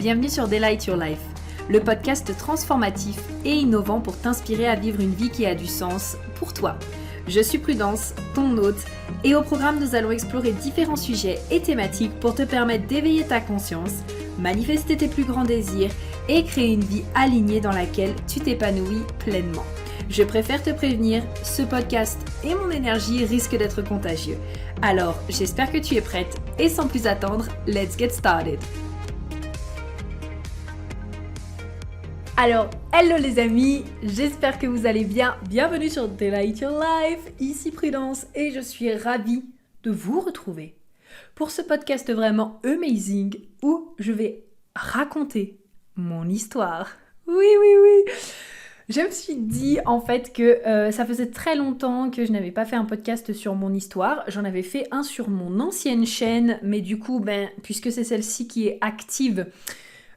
Bienvenue sur Delight Your Life, le podcast transformatif et innovant pour t'inspirer à vivre une vie qui a du sens pour toi. Je suis Prudence, ton hôte, et au programme nous allons explorer différents sujets et thématiques pour te permettre d'éveiller ta conscience, manifester tes plus grands désirs et créer une vie alignée dans laquelle tu t'épanouis pleinement. Je préfère te prévenir, ce podcast et mon énergie risquent d'être contagieux. Alors, j'espère que tu es prête et sans plus attendre, let's get started. Alors, hello les amis, j'espère que vous allez bien. Bienvenue sur Delight Your Life, ici Prudence et je suis ravie de vous retrouver pour ce podcast vraiment amazing où je vais raconter mon histoire. Oui. Je me suis dit en fait que ça faisait très longtemps que je n'avais pas fait un podcast sur mon histoire. J'en avais fait un sur mon ancienne chaîne, mais du coup, puisque c'est celle-ci qui est active,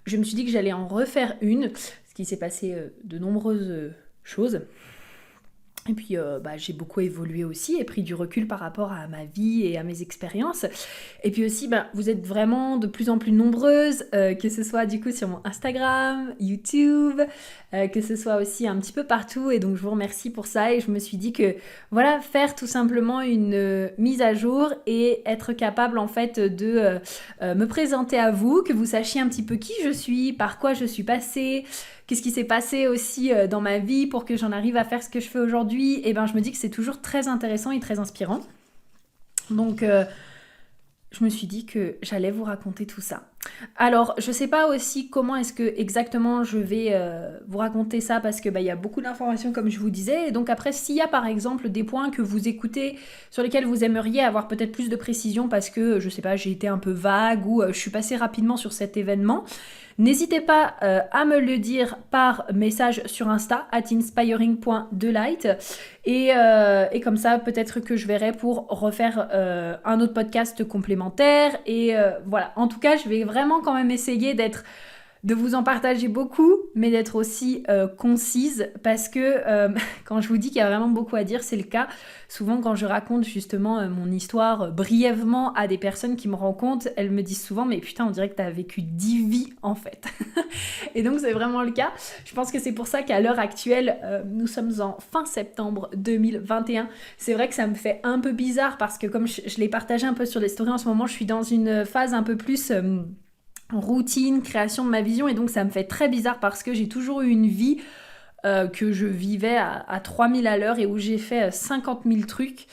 je me suis dit que j'allais en refaire une. Parce qu'il s'est passé de nombreuses choses. Et puis j'ai beaucoup évolué aussi et pris du recul par rapport à ma vie et à mes expériences. Et puis aussi, vous êtes vraiment de plus en plus nombreuses, que ce soit du coup sur mon Instagram, YouTube, que ce soit aussi un petit peu partout. Et donc je vous remercie pour ça. Et je me suis dit que voilà, faire tout simplement une mise à jour et être capable en fait de me présenter à vous, que vous sachiez un petit peu qui je suis, par quoi je suis passée, qu'est-ce qui s'est passé aussi dans ma vie pour que j'en arrive à faire ce que je fais aujourd'hui. Et je me dis que c'est toujours très intéressant et très inspirant. Donc, je me suis dit que j'allais vous raconter tout ça. Alors, je sais pas aussi comment est-ce que exactement je vais vous raconter ça parce que y a beaucoup d'informations comme je vous disais. Et donc après, s'il y a par exemple des points que vous écoutez sur lesquels vous aimeriez avoir peut-être plus de précision parce que, je sais pas, j'ai été un peu vague ou je suis passée rapidement sur cet événement, n'hésitez pas à me le dire par message sur Insta @inspiring.delight et comme ça peut-être que je verrai pour refaire un autre podcast complémentaire et voilà. En tout cas, je vais vraiment quand même essayer de vous en partager beaucoup, mais d'être aussi concise parce que quand je vous dis qu'il y a vraiment beaucoup à dire, c'est le cas. Souvent quand je raconte justement mon histoire brièvement à des personnes qui me rencontrent, elles me disent souvent « mais putain, on dirait que t'as vécu 10 vies en fait ». Et donc c'est vraiment le cas. Je pense que c'est pour ça qu'à l'heure actuelle, nous sommes en fin septembre 2021. C'est vrai que ça me fait un peu bizarre parce que comme je l'ai partagé un peu sur les stories en ce moment, je suis dans une phase un peu plus routine, création de ma vision et donc ça me fait très bizarre parce que j'ai toujours eu une vie que je vivais à 3000 à l'heure et où j'ai fait 50 000 trucs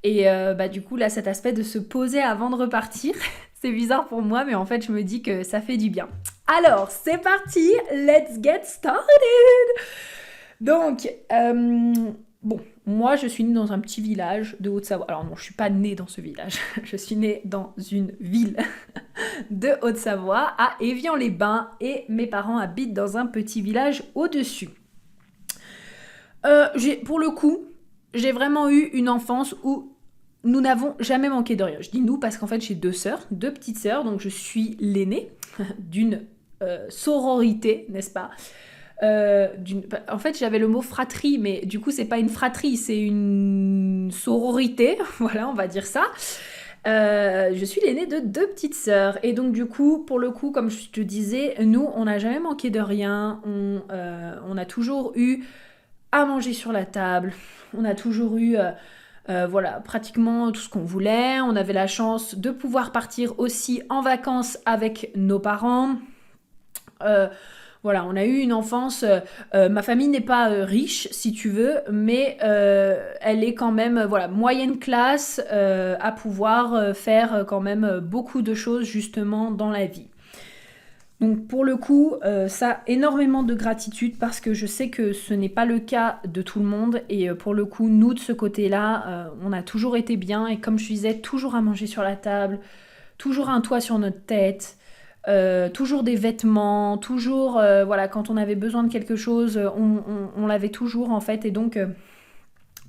et du coup là cet aspect de se poser avant de repartir c'est bizarre pour moi mais en fait je me dis que ça fait du bien. Alors c'est parti, let's get started. Donc moi je suis née dans un petit village de Haute-Savoie. Alors non, je suis pas née dans ce village, je suis née dans une ville de Haute-Savoie à Évian-les-Bains et mes parents habitent dans un petit village au-dessus. Pour le coup, j'ai vraiment eu une enfance où nous n'avons jamais manqué de rien. Je dis nous parce qu'en fait j'ai deux petites sœurs, donc je suis l'aînée d'une sororité, n'est-ce pas ? En fait j'avais le mot fratrie, mais du coup c'est pas une fratrie, c'est une sororité, voilà on va dire ça. Je suis l'aînée de deux petites sœurs et donc du coup pour le coup comme je te disais, nous on n'a jamais manqué de rien, on a toujours eu à manger sur la table, on a toujours eu pratiquement tout ce qu'on voulait, on avait la chance de pouvoir partir aussi en vacances avec nos parents. On a eu une enfance, ma famille n'est pas riche si tu veux, mais elle est quand même moyenne classe à pouvoir faire quand même beaucoup de choses justement dans la vie. Donc pour le coup, ça énormément de gratitude parce que je sais que ce n'est pas le cas de tout le monde et pour le coup, nous de ce côté-là, on a toujours été bien et comme je disais, toujours à manger sur la table, toujours un toit sur notre tête. Toujours des vêtements, toujours quand on avait besoin de quelque chose, on l'avait toujours en fait et donc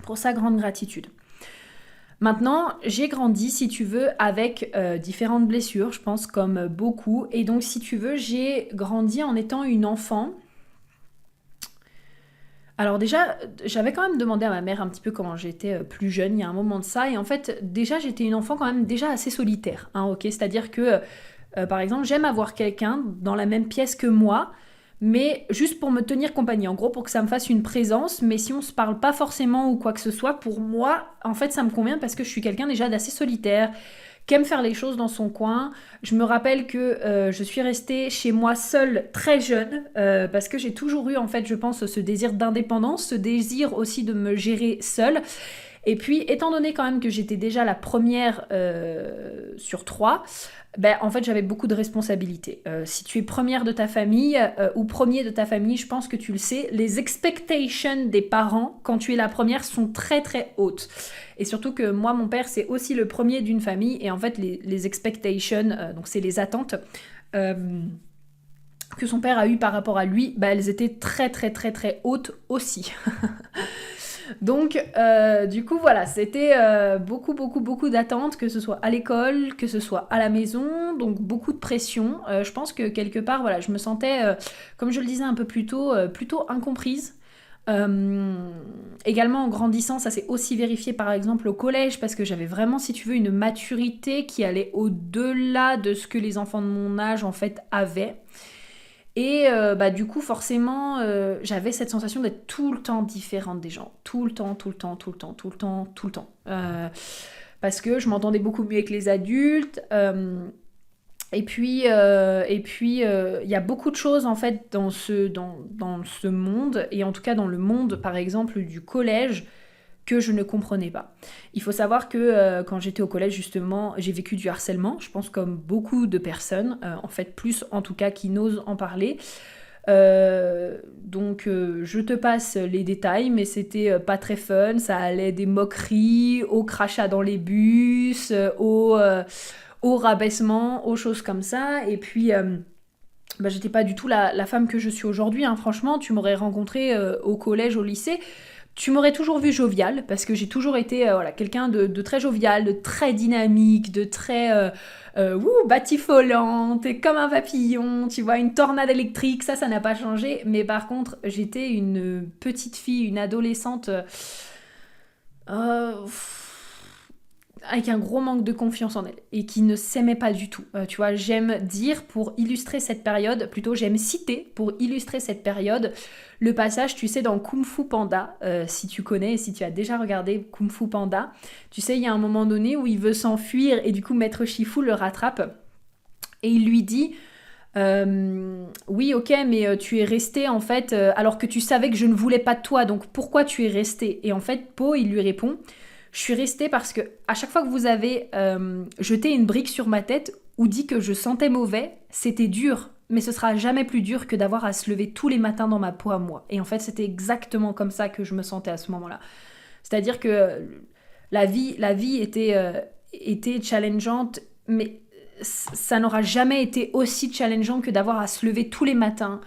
pour ça grande gratitude. Maintenant, j'ai grandi, si tu veux, avec différentes blessures, je pense comme beaucoup et donc si tu veux, j'ai grandi en étant une enfant. Alors déjà, j'avais quand même demandé à ma mère un petit peu comment j'étais plus jeune, il y a un moment de ça et en fait déjà j'étais une enfant quand même déjà assez solitaire, ok, c'est-à-dire que Par exemple, j'aime avoir quelqu'un dans la même pièce que moi, mais juste pour me tenir compagnie, en gros pour que ça me fasse une présence, mais si on se parle pas forcément ou quoi que ce soit, pour moi, en fait ça me convient parce que je suis quelqu'un déjà d'assez solitaire, qui aime faire les choses dans son coin. Je me rappelle que je suis restée chez moi seule très jeune, parce que j'ai toujours eu en fait je pense ce désir d'indépendance, ce désir aussi de me gérer seule. Et puis, étant donné quand même que j'étais déjà la première sur trois, ben, en fait, j'avais beaucoup de responsabilités. Si tu es première de ta famille ou premier de ta famille, je pense que tu le sais, les expectations des parents, quand tu es la première, sont très très hautes. Et surtout que moi, mon père, c'est aussi le premier d'une famille. Et en fait, les expectations, donc c'est les attentes euh, que son père a eues par rapport à lui, ben, elles étaient très très très très hautes aussi. Donc, du coup, voilà, c'était beaucoup, beaucoup, beaucoup d'attentes, que ce soit à l'école, que ce soit à la maison, donc beaucoup de pression. Je pense que quelque part, voilà, je me sentais, comme je le disais un peu plus tôt, plutôt incomprise. Également en grandissant, ça s'est aussi vérifié par exemple au collège, parce que j'avais vraiment, si tu veux, une maturité qui allait au-delà de ce que les enfants de mon âge en fait avaient. Et bah, du coup, forcément, j'avais cette sensation d'être tout le temps différente des gens. Tout le temps, tout le temps, tout le temps, tout le temps, tout le temps. Parce que je m'entendais beaucoup mieux avec les adultes. Il y a beaucoup de choses en fait dans ce monde, et en tout cas dans le monde, par exemple, du collège, que je ne comprenais pas. Il faut savoir que quand j'étais au collège, justement, j'ai vécu du harcèlement, je pense comme beaucoup de personnes, en fait plus en tout cas qui n'osent en parler. Je te passe les détails, mais c'était pas très fun, ça allait des moqueries, au crachat dans les bus, au rabaissement, aux choses comme ça, et puis... bah, j'étais pas du tout la femme que je suis aujourd'hui, hein. Franchement, tu m'aurais rencontrée au collège, au lycée, tu m'aurais toujours vue joviale, parce que j'ai toujours été voilà, quelqu'un de très jovial, de très dynamique, de très batifolante, et comme un papillon, tu vois, une tornade électrique, ça n'a pas changé. Mais par contre, j'étais une petite fille, une adolescente euh, avec un gros manque de confiance en elle et qui ne s'aimait pas du tout. Tu vois, j'aime dire pour illustrer cette période, plutôt j'aime citer pour illustrer cette période, le passage, tu sais, dans Kung Fu Panda, si tu connais, si tu as déjà regardé Kung Fu Panda, tu sais, il y a un moment donné où il veut s'enfuir et du coup Maître Shifu le rattrape et il lui dit... oui, ok, mais tu es resté en fait, alors que tu savais que je ne voulais pas de toi, donc pourquoi tu es resté? Et en fait, Po, il lui répond, je suis restée parce que à chaque fois que vous avez jeté une brique sur ma tête ou dit que je sentais mauvais, c'était dur, mais ce sera jamais plus dur que d'avoir à se lever tous les matins dans ma peau à moi. Et en fait, c'était exactement comme ça que je me sentais à ce moment-là. C'est-à-dire que la vie était challengeante, mais ça n'aura jamais été aussi challengeant que d'avoir à se lever tous les matins,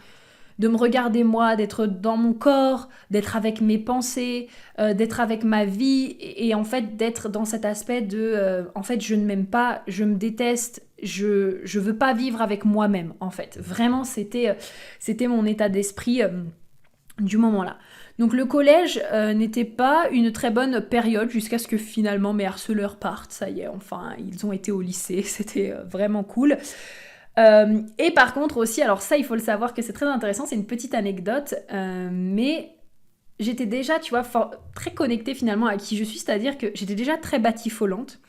de me regarder moi, d'être dans mon corps, d'être avec mes pensées, d'être avec ma vie, et en fait d'être dans cet aspect de en fait je ne m'aime pas, je me déteste, je veux pas vivre avec moi-même en fait. Vraiment c'était mon état d'esprit du moment là. Donc le collège n'était pas une très bonne période jusqu'à ce que finalement mes harceleurs partent. Ça y est, enfin, ils ont été au lycée, c'était vraiment cool. Et par contre aussi, alors ça il faut le savoir que c'est très intéressant, c'est une petite anecdote, mais j'étais déjà, tu vois, très connectée finalement à qui je suis, c'est-à-dire que j'étais déjà très batifolante.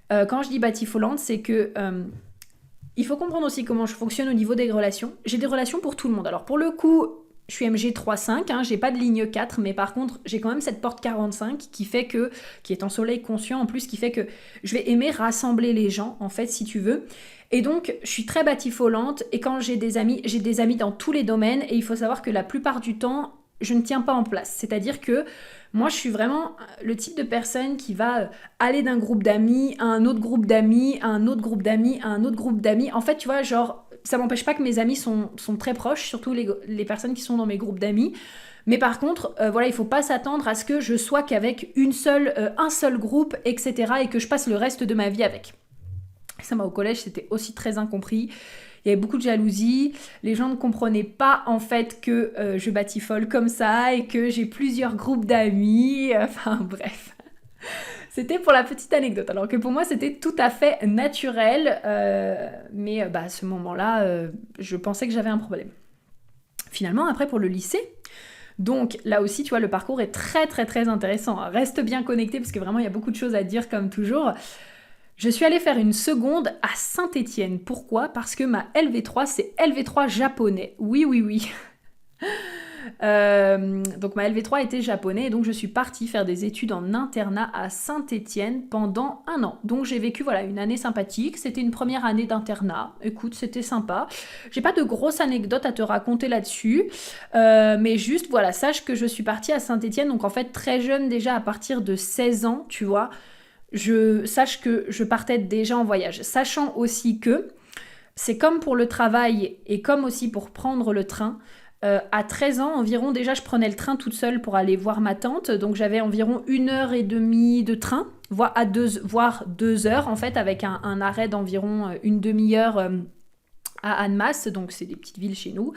Quand je dis batifolante, c'est que... il faut comprendre aussi comment je fonctionne au niveau des relations. J'ai des relations pour tout le monde. Alors pour le coup... Je suis MG3.5, hein, j'ai pas de ligne 4, mais par contre, j'ai quand même cette porte 45 qui est en soleil conscient en plus, qui fait que je vais aimer rassembler les gens, en fait, si tu veux. Et donc, je suis très batifolante, et quand j'ai des amis dans tous les domaines, et il faut savoir que la plupart du temps, je ne tiens pas en place. C'est-à-dire que moi, je suis vraiment le type de personne qui va aller d'un groupe d'amis à un autre groupe d'amis, à un autre groupe d'amis, à un autre groupe d'amis. En fait, tu vois, genre... Ça m'empêche pas que mes amis sont très proches, surtout les personnes qui sont dans mes groupes d'amis. Mais par contre, voilà, il faut pas s'attendre à ce que je sois qu'avec un seul groupe, etc. et que je passe le reste de ma vie avec. Ça, au collège, c'était aussi très incompris. Il y avait beaucoup de jalousie. Les gens ne comprenaient pas en fait que je batifole comme ça et que j'ai plusieurs groupes d'amis. Enfin bref. C'était pour la petite anecdote, alors que pour moi c'était tout à fait naturel, mais à ce moment-là, je pensais que j'avais un problème. Finalement, après pour le lycée, donc là aussi, tu vois, le parcours est très très très intéressant. Reste bien connecté parce que vraiment il y a beaucoup de choses à dire comme toujours. Je suis allée faire une seconde à Saint-Étienne. Pourquoi ? Parce que ma LV3, c'est LV3 japonais. Oui, oui, oui. Donc ma LV3 était japonais et donc je suis partie faire des études en internat à Saint-Étienne pendant 1 an. Donc j'ai vécu une année sympathique, c'était une première année d'internat, écoute c'était sympa. J'ai pas de grosses anecdotes à te raconter là-dessus, mais juste sache que je suis partie à Saint-Étienne, donc en fait très jeune déjà à partir de 16 ans, tu vois, sache que je partais déjà en voyage, sachant aussi que c'est comme pour le travail et comme aussi pour prendre le train. À 13 ans environ, déjà je prenais le train toute seule pour aller voir ma tante, donc j'avais environ 1h30 de train, voire 2 heures en fait, avec un arrêt d'environ une demi-heure à Annemasse, donc c'est des petites villes chez nous.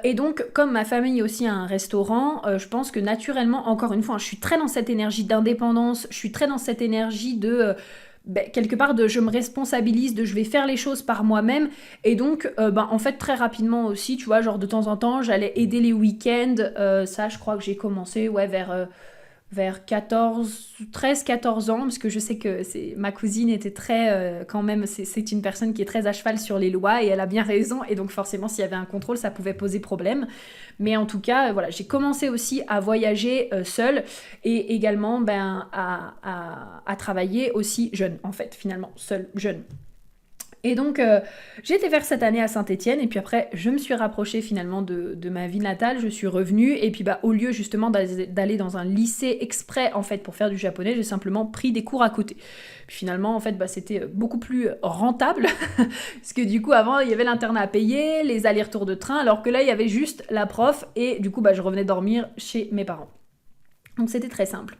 Et donc, comme ma famille aussi a un restaurant, je pense que naturellement, encore une fois, je suis très dans cette énergie d'indépendance, je suis très dans cette énergie de... quelque part de je me responsabilise, de je vais faire les choses par moi-même, et donc en fait très rapidement aussi, tu vois, genre de temps en temps j'allais aider les week-ends, ça je crois que j'ai commencé vers 13-14 ans, parce que je sais que ma cousine était très, quand même, c'est une personne qui est très à cheval sur les lois, et elle a bien raison, et donc forcément s'il y avait un contrôle, ça pouvait poser problème. Mais en tout cas, j'ai commencé aussi à voyager seule, et également à travailler aussi jeune, en fait, finalement, seule, jeune. Et donc, j'ai été faire cette année à Saint-Étienne, et puis après, je me suis rapprochée finalement de ma ville natale, je suis revenue, et puis au lieu justement d'aller dans un lycée exprès, en fait, pour faire du japonais, j'ai simplement pris des cours à côté. Puis finalement, en fait, c'était beaucoup plus rentable, parce que du coup, avant, il y avait l'internat à payer, les allers-retours de train, alors que là, il y avait juste la prof, et du coup, je revenais dormir chez mes parents. Donc, c'était très simple.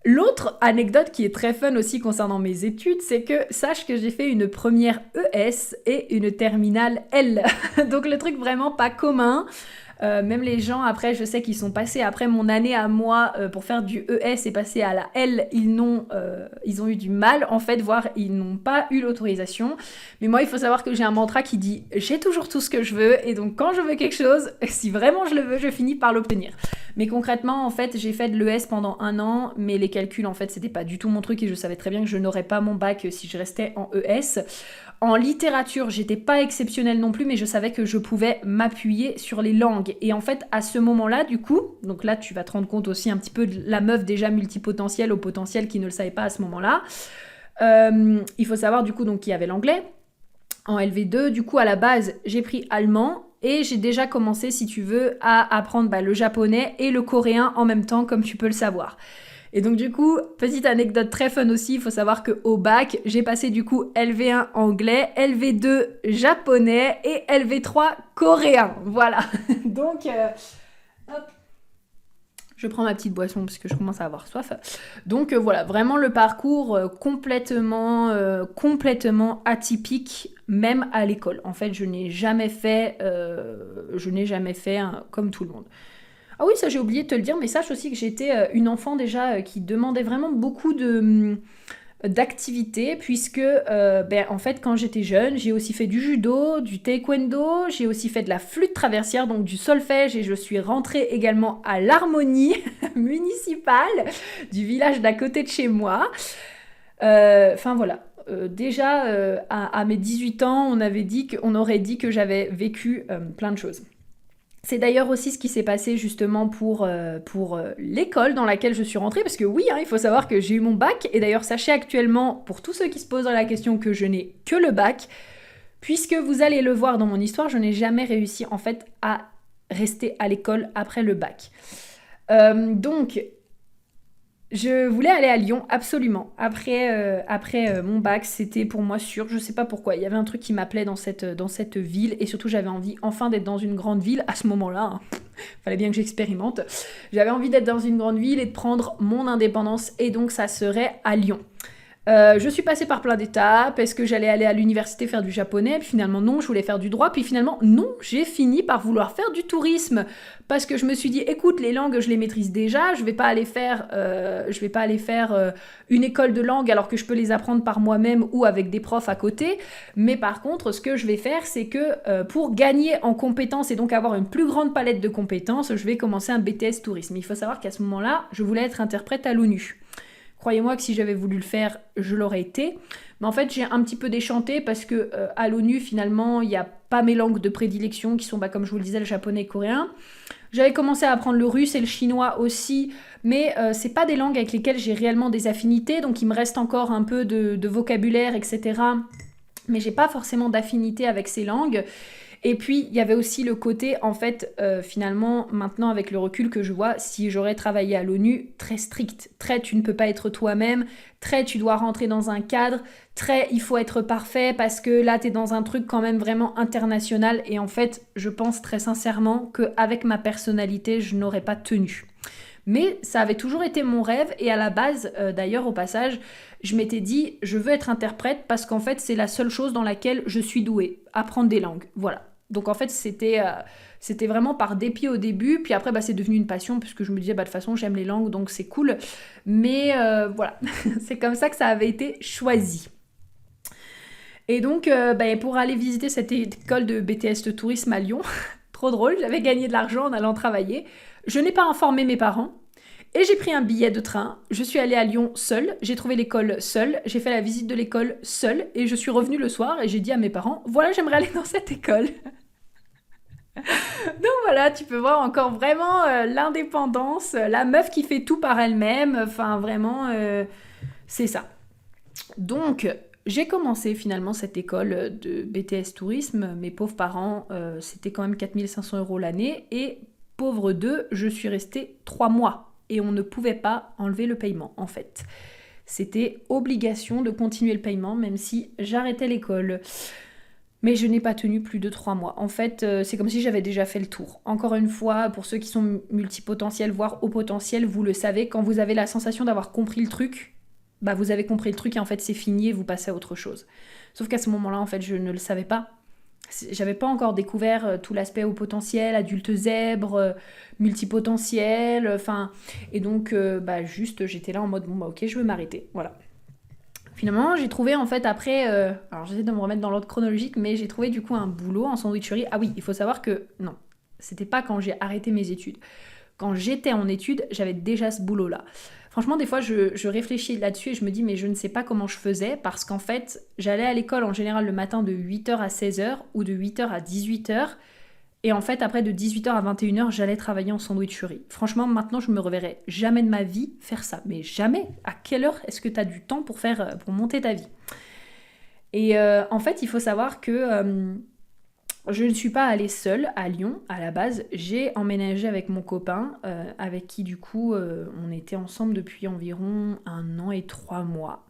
L'autre anecdote qui est très fun aussi concernant mes études, c'est que sache que j'ai fait une première ES et une terminale L. Donc le truc vraiment pas commun. Même les gens après, je sais qu'ils sont passés après mon année à moi pour faire du ES et passer à la L, ils ont eu du mal en fait, voire ils n'ont pas eu l'autorisation. Mais moi, il faut savoir que j'ai un mantra qui dit « j'ai toujours tout ce que je veux » et donc quand je veux quelque chose, si vraiment je le veux, je finis par l'obtenir. Mais concrètement, en fait, j'ai fait de l'ES pendant 1 an, mais les calculs, en fait, c'était pas du tout mon truc et je savais très bien que je n'aurais pas mon bac si je restais en ES. En littérature, j'étais pas exceptionnelle non plus, mais je savais que je pouvais m'appuyer sur les langues. Et en fait, à ce moment-là, du coup, donc là, tu vas te rendre compte aussi un petit peu de la meuf déjà multipotentielle au potentiel qui ne le savait pas à ce moment-là. Il faut savoir, du coup, donc, qu'il y avait l'anglais. En LV2, du coup, à la base, j'ai pris allemand. Et j'ai déjà commencé, si tu veux, à apprendre le japonais et le coréen en même temps, comme tu peux le savoir. Et donc du coup, petite anecdote très fun aussi, il faut savoir qu'au bac, j'ai passé du coup LV1 anglais, LV2 japonais et LV3 coréen. Voilà. Donc, hop. Je prends ma petite boisson parce que je commence à avoir soif. Donc voilà, vraiment le parcours complètement atypique, même à l'école. En fait, je n'ai jamais fait comme tout le monde. Ah oui, ça j'ai oublié de te le dire, mais sache aussi que j'étais une enfant déjà qui demandait vraiment beaucoup d'activités, puisque en fait quand j'étais jeune, j'ai aussi fait du judo, du taekwondo, j'ai aussi fait de la flûte traversière, donc du solfège, et je suis rentrée également à l'harmonie municipale du village d'à côté de chez moi. Enfin voilà. Déjà à mes 18 ans, on aurait dit que j'avais vécu plein de choses. C'est d'ailleurs aussi ce qui s'est passé justement pour l'école dans laquelle je suis rentrée, parce que oui, il faut savoir que j'ai eu mon bac, et d'ailleurs sachez actuellement, pour tous ceux qui se posent la question, que je n'ai que le bac, puisque vous allez le voir dans mon histoire, je n'ai jamais réussi en fait à rester à l'école après le bac. Donc, je voulais aller à Lyon, absolument. Après mon bac, c'était pour moi sûr, je sais pas pourquoi. Il y avait un truc qui m'appelait dans cette ville, et surtout j'avais envie enfin d'être dans une grande ville à ce moment-là. Fallait bien que j'expérimente. J'avais envie d'être dans une grande ville et de prendre mon indépendance, et donc ça serait à Lyon. Je suis passée par plein d'étapes. Est-ce que j'allais aller à l'université faire du japonais? Puis finalement non, je voulais faire du droit. Puis finalement non, j'ai fini par vouloir faire du tourisme parce que je me suis dit, écoute, les langues, je les maîtrise déjà. Je vais pas aller faire une école de langue alors que je peux les apprendre par moi-même ou avec des profs à côté. Mais par contre, ce que je vais faire, c'est que pour gagner en compétences et donc avoir une plus grande palette de compétences, je vais commencer un BTS tourisme. Il faut savoir qu'à ce moment-là, je voulais être interprète à l'ONU. Croyez-moi que si j'avais voulu le faire, je l'aurais été. Mais en fait, j'ai un petit peu déchanté parce que à l'ONU, finalement, il n'y a pas mes langues de prédilection qui sont, comme je vous le disais, le japonais et le coréen. J'avais commencé à apprendre le russe et le chinois aussi, mais c'est pas des langues avec lesquelles j'ai réellement des affinités, donc il me reste encore un peu de vocabulaire, etc. Mais j'ai pas forcément d'affinité avec ces langues. Et puis, il y avait aussi le côté, en fait, finalement, maintenant, avec le recul que je vois, si j'aurais travaillé à l'ONU, très strict. Très, tu ne peux pas être toi-même. Très, tu dois rentrer dans un cadre. Très, il faut être parfait parce que là, tu es dans un truc quand même vraiment international. Et en fait, je pense très sincèrement qu'avec ma personnalité, je n'aurais pas tenu. Mais ça avait toujours été mon rêve et à la base, d'ailleurs au passage, je m'étais dit je veux être interprète parce qu'en fait c'est la seule chose dans laquelle je suis douée, apprendre des langues, voilà. Donc en fait c'était vraiment par dépit au début, puis après c'est devenu une passion puisque je me disais de toute façon j'aime les langues donc c'est cool. Mais voilà, c'est comme ça que ça avait été choisi. Et donc pour aller visiter cette école de BTS de tourisme à Lyon, trop drôle, j'avais gagné de l'argent en allant travailler. Je n'ai pas informé mes parents. Et j'ai pris un billet de train, je suis allée à Lyon seule, j'ai trouvé l'école seule, j'ai fait la visite de l'école seule et je suis revenue le soir et j'ai dit à mes parents, voilà, j'aimerais aller dans cette école. Donc voilà, tu peux voir encore vraiment l'indépendance, la meuf qui fait tout par elle-même, enfin vraiment, c'est ça. Donc j'ai commencé finalement cette école de BTS tourisme, mes pauvres parents, c'était quand même 4500 € l'année et pauvre d'eux, je suis restée 3 mois. Et on ne pouvait pas enlever le paiement, en fait. C'était obligation de continuer le paiement, même si j'arrêtais l'école. Mais je n'ai pas tenu plus de 3 mois. En fait, c'est comme si j'avais déjà fait le tour. Encore une fois, pour ceux qui sont multipotentiels, voire haut potentiel, vous le savez, quand vous avez la sensation d'avoir compris le truc, vous avez compris le truc et en fait c'est fini et vous passez à autre chose. Sauf qu'à ce moment-là, en fait, je ne le savais pas. J'avais pas encore découvert tout l'aspect haut potentiel, adulte zèbre, multipotentiel, enfin... Et donc, juste, j'étais là en mode, ok, je veux m'arrêter, voilà. Finalement, j'ai trouvé, en fait, après... alors, j'essaie de me remettre dans l'ordre chronologique, mais j'ai trouvé, du coup, un boulot en sandwicherie. Ah oui, il faut savoir que... Non, c'était pas quand j'ai arrêté mes études. Quand j'étais en études, j'avais déjà ce boulot-là. Franchement, des fois, je réfléchis là-dessus et je me dis, mais je ne sais pas comment je faisais parce qu'en fait, j'allais à l'école en général le matin de 8h à 16h ou de 8h à 18h. Et en fait, après de 18h à 21h, j'allais travailler en sandwicherie. Franchement, maintenant, je me reverrai jamais de ma vie faire ça. Mais jamais. À quelle heure est-ce que tu as du temps pour monter ta vie? Et en fait, il faut savoir que... je ne suis pas allée seule à Lyon à la base, j'ai emménagé avec mon copain, avec qui du coup on était ensemble depuis environ 1 an et 3 mois.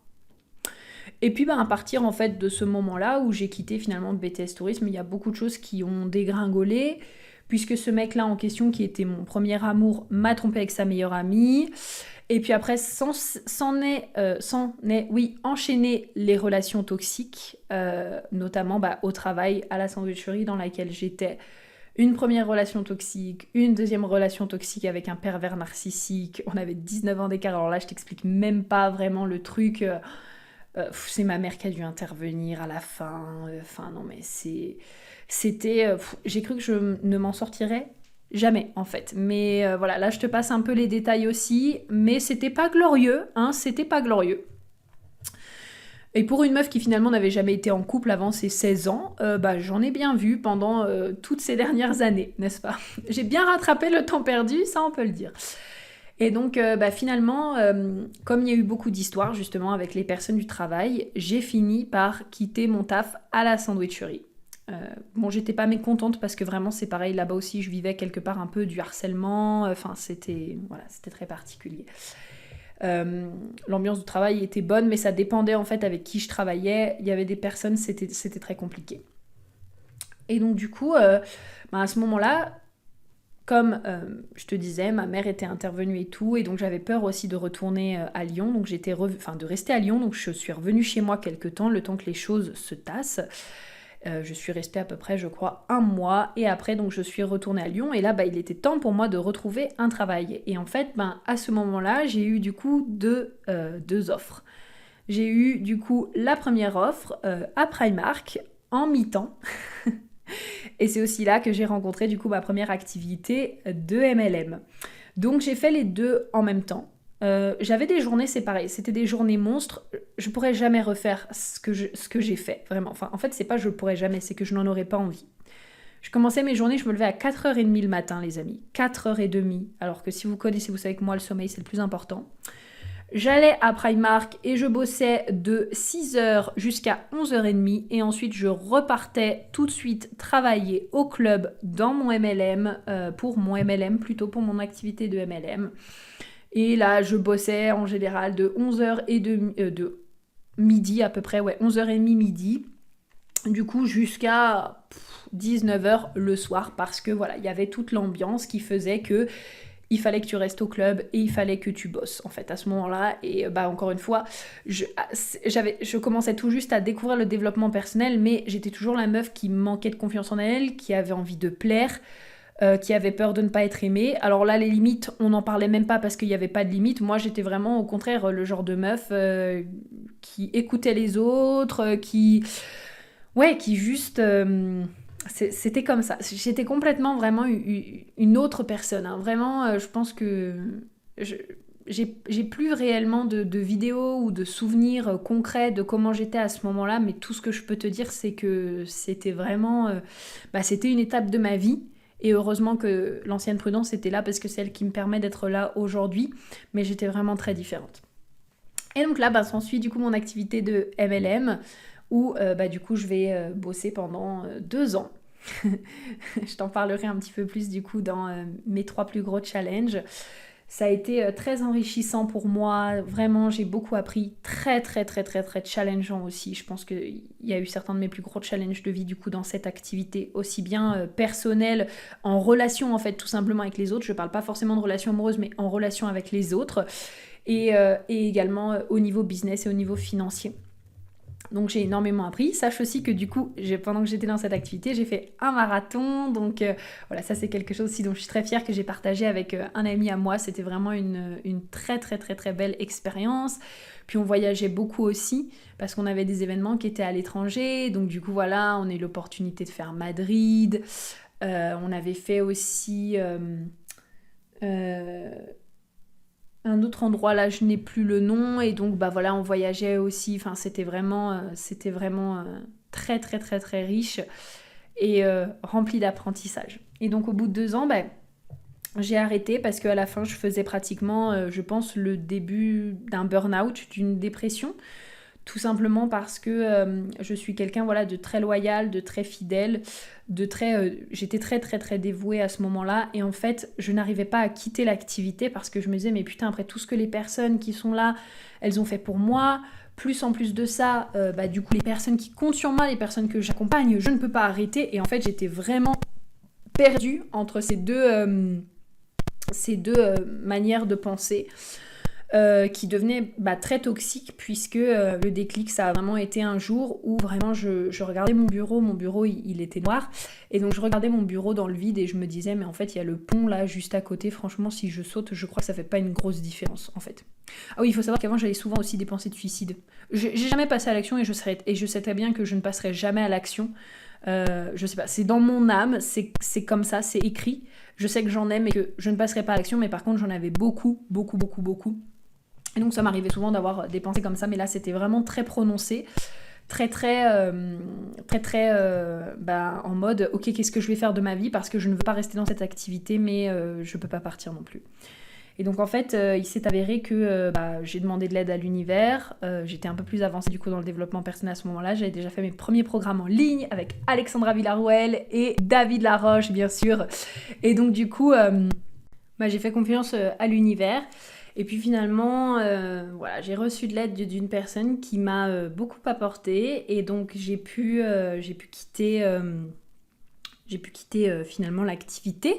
Et puis à partir en fait de ce moment-là où j'ai quitté finalement le BTS Tourisme, il y a beaucoup de choses qui ont dégringolé, puisque ce mec-là en question qui était mon premier amour m'a trompé avec sa meilleure amie. Et puis après, enchaîner les relations toxiques, notamment au travail, à la sandwicherie dans laquelle j'étais. Une première relation toxique, une deuxième relation toxique avec un pervers narcissique. On avait 19 ans d'écart, alors là je t'explique même pas vraiment le truc. C'est ma mère qui a dû intervenir à la fin. Non mais c'était... j'ai cru que je ne m'en sortirais jamais, en fait. Mais voilà, là, je te passe un peu les détails aussi. Mais c'était pas glorieux, hein, c'était pas glorieux. Et pour une meuf qui finalement n'avait jamais été en couple avant ses 16 ans, j'en ai bien vu pendant toutes ces dernières années, n'est-ce pas? J'ai bien rattrapé le temps perdu, ça on peut le dire. Et donc finalement, comme il y a eu beaucoup d'histoires justement avec les personnes du travail, j'ai fini par quitter mon taf à la sandwicherie. J'étais pas mécontente parce que vraiment c'est pareil, là-bas aussi je vivais quelque part un peu du harcèlement, c'était très particulier. L'ambiance du travail était bonne, mais ça dépendait en fait avec qui je travaillais. Il y avait des personnes, c'était très compliqué. Et donc du coup, à ce moment-là, comme je te disais, ma mère était intervenue et tout, et donc j'avais peur aussi de retourner à Lyon, donc de rester à Lyon, donc je suis revenue chez moi quelque temps, le temps que les choses se tassent. Je suis restée à peu près, je crois, 1 mois, et après donc je suis retournée à Lyon, et là il était temps pour moi de retrouver un travail. Et en fait, à ce moment-là, j'ai eu du coup deux offres. J'ai eu du coup la première offre à Primark en mi-temps. Et c'est aussi là que j'ai rencontré du coup ma première activité de MLM. Donc j'ai fait les deux en même temps. J'avais des journées séparées, c'était des journées monstres. Je pourrais jamais refaire ce que j'ai fait, vraiment. Enfin, en fait, c'est pas je pourrais jamais, c'est que je n'en aurais pas envie. Je commençais mes journées, je me levais à 4h30 le matin, les amis. 4h30. Alors que si vous connaissez, vous savez que moi, le sommeil, c'est le plus important. J'allais à Primark et je bossais de 6h jusqu'à 11h30 et ensuite je repartais tout de suite travailler au club dans mon MLM, pour mon activité de MLM. Et là, je bossais en général de 11h et de midi à peu près, 11h30 midi, du coup jusqu'à 19h le soir, parce que voilà, il y avait toute l'ambiance qui faisait que il fallait que tu restes au club et il fallait que tu bosses en fait à ce moment-là. Et encore une fois, je commençais tout juste à découvrir le développement personnel, mais j'étais toujours la meuf qui manquait de confiance en elle, qui avait envie de plaire, qui avait peur de ne pas être aimée. Alors là, les limites, on n'en parlait même pas parce qu'il n'y avait pas de limites. Moi, j'étais vraiment au contraire le genre de meuf qui écoutait les autres, qui juste... C'était comme ça. J'étais complètement vraiment une autre personne. Hein. Vraiment, je pense que j'ai plus réellement de vidéos ou de souvenirs concrets de comment j'étais à ce moment-là, mais tout ce que je peux te dire, c'est que c'était vraiment... c'était une étape de ma vie. Et heureusement que l'ancienne Prudence était là parce que c'est elle qui me permet d'être là aujourd'hui. Mais j'étais vraiment très différente. Et donc là, s'ensuit du coup mon activité de MLM où du coup je vais bosser pendant 2 ans. Je t'en parlerai un petit peu plus du coup dans mes 3 plus gros challenges. Ça a été très enrichissant pour moi, vraiment j'ai beaucoup appris, très très très très très challengeant aussi. Je pense qu'il y a eu certains de mes plus gros challenges de vie du coup dans cette activité, aussi bien personnelle, en relation en fait tout simplement avec les autres. Je parle pas forcément de relations amoureuses, mais en relation avec les autres, et également au niveau business et au niveau financier. Donc j'ai énormément appris. Sache aussi que du coup, pendant que j'étais dans cette activité, j'ai fait un marathon. Donc voilà, ça c'est quelque chose aussi dont je suis très fière, que j'ai partagé avec un ami à moi. C'était vraiment une très très très très belle expérience. Puis on voyageait beaucoup aussi parce qu'on avait des événements qui étaient à l'étranger. Donc du coup voilà, on a eu l'opportunité de faire Madrid. On avait fait aussi... un autre endroit, là je n'ai plus le nom, et donc voilà, on voyageait aussi, enfin c'était vraiment très très très très riche et rempli d'apprentissage. Et donc au bout de 2 ans, j'ai arrêté parce qu'à la fin je faisais pratiquement, je pense, le début d'un burn-out, d'une dépression. Tout simplement parce que je suis quelqu'un de très loyal, de très fidèle, j'étais très très très dévouée à ce moment-là, et en fait je n'arrivais pas à quitter l'activité parce que je me disais mais putain, après tout ce que les personnes qui sont là, elles ont fait pour moi, plus en plus de ça, du coup les personnes qui comptent sur moi, les personnes que j'accompagne, je ne peux pas arrêter. Et en fait j'étais vraiment perdue entre ces deux manières de penser. Qui devenait très toxique, puisque le déclic, ça a vraiment été un jour où vraiment je regardais mon bureau il était noir, et donc je regardais mon bureau dans le vide et je me disais mais en fait il y a le pont là juste à côté, franchement si je saute je crois que ça fait pas une grosse différence en fait. Ah oui, il faut savoir qu'avant j'avais souvent aussi des pensées de suicide. J'ai jamais passé à l'action, et je sais très bien que je ne passerai jamais à l'action. Je sais pas, c'est dans mon âme, c'est comme ça, c'est écrit. Je sais que j'en ai mais que je ne passerai pas à l'action, mais par contre j'en avais beaucoup. Et donc ça m'arrivait souvent d'avoir des pensées comme ça, mais là c'était vraiment très prononcé, très en mode ok, qu'est-ce que je vais faire de ma vie, parce que je ne veux pas rester dans cette activité, mais je peux pas partir non plus. Et donc en fait il s'est avéré que j'ai demandé de l'aide à l'univers, j'étais un peu plus avancée du coup dans le développement personnel à ce moment-là, j'avais déjà fait mes premiers programmes en ligne avec Alexandra Villarouel et David Laroche bien sûr, et donc du coup j'ai fait confiance à l'univers. Et puis finalement, j'ai reçu de l'aide d'une personne qui m'a beaucoup apporté, et donc j'ai pu quitter finalement l'activité.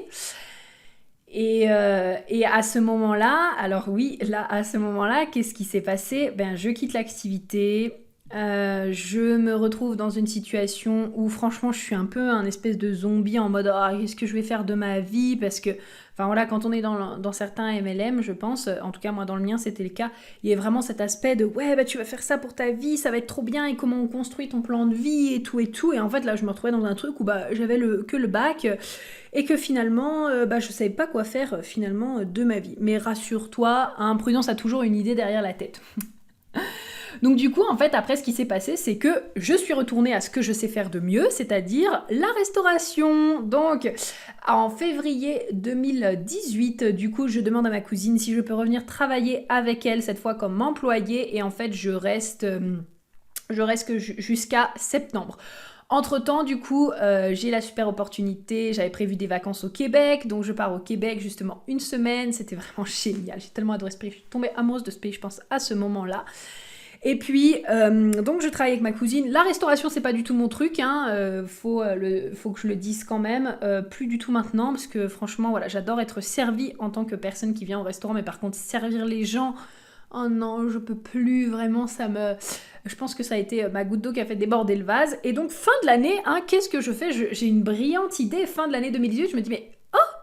Et à ce moment-là, alors oui, là, à ce moment-là, qu'est-ce qui s'est passé? Ben, je quitte l'activité, je me retrouve dans une situation où franchement je suis un peu un espèce de zombie en mode ah, qu'est-ce que je vais faire de ma vie parce que enfin voilà quand on est dans certains MLM je pense en tout cas moi dans le mien c'était le cas il y a vraiment cet aspect de ouais bah tu vas faire ça pour ta vie ça va être trop bien et comment on construit ton plan de vie et tout et en fait là je me retrouvais dans un truc où bah j'avais que le bac et que finalement bah je savais pas quoi faire finalement de ma vie mais rassure-toi hein, Prudence a toujours une idée derrière la tête. Donc du coup, en fait, après, ce qui s'est passé, c'est que je suis retournée à ce que je sais faire de mieux, c'est-à-dire la restauration. Donc, en février 2018, du coup, je demande à ma cousine si je peux revenir travailler avec elle, cette fois comme employée, et en fait, je reste jusqu'à septembre. Entre-temps, du coup, j'ai la super opportunité, j'avais prévu des vacances au Québec, donc je pars au Québec justement une semaine, c'était vraiment génial, j'ai tellement adoré ce pays, je suis tombée amoureuse de ce pays, je pense, à ce moment-là. Et puis, donc je travaille avec ma cousine. La restauration, c'est pas du tout mon truc, hein. Faut que je le dise quand même. Plus du tout maintenant, parce que franchement, voilà, j'adore être servie en tant que personne qui vient au restaurant, mais par contre, servir les gens, oh non, je peux plus, vraiment, je pense que ça a été ma goutte d'eau qui a fait déborder le vase. Et donc, fin de l'année, hein, qu'est-ce que je fais? J'ai une brillante idée, fin de l'année 2018, je me dis, mais oh,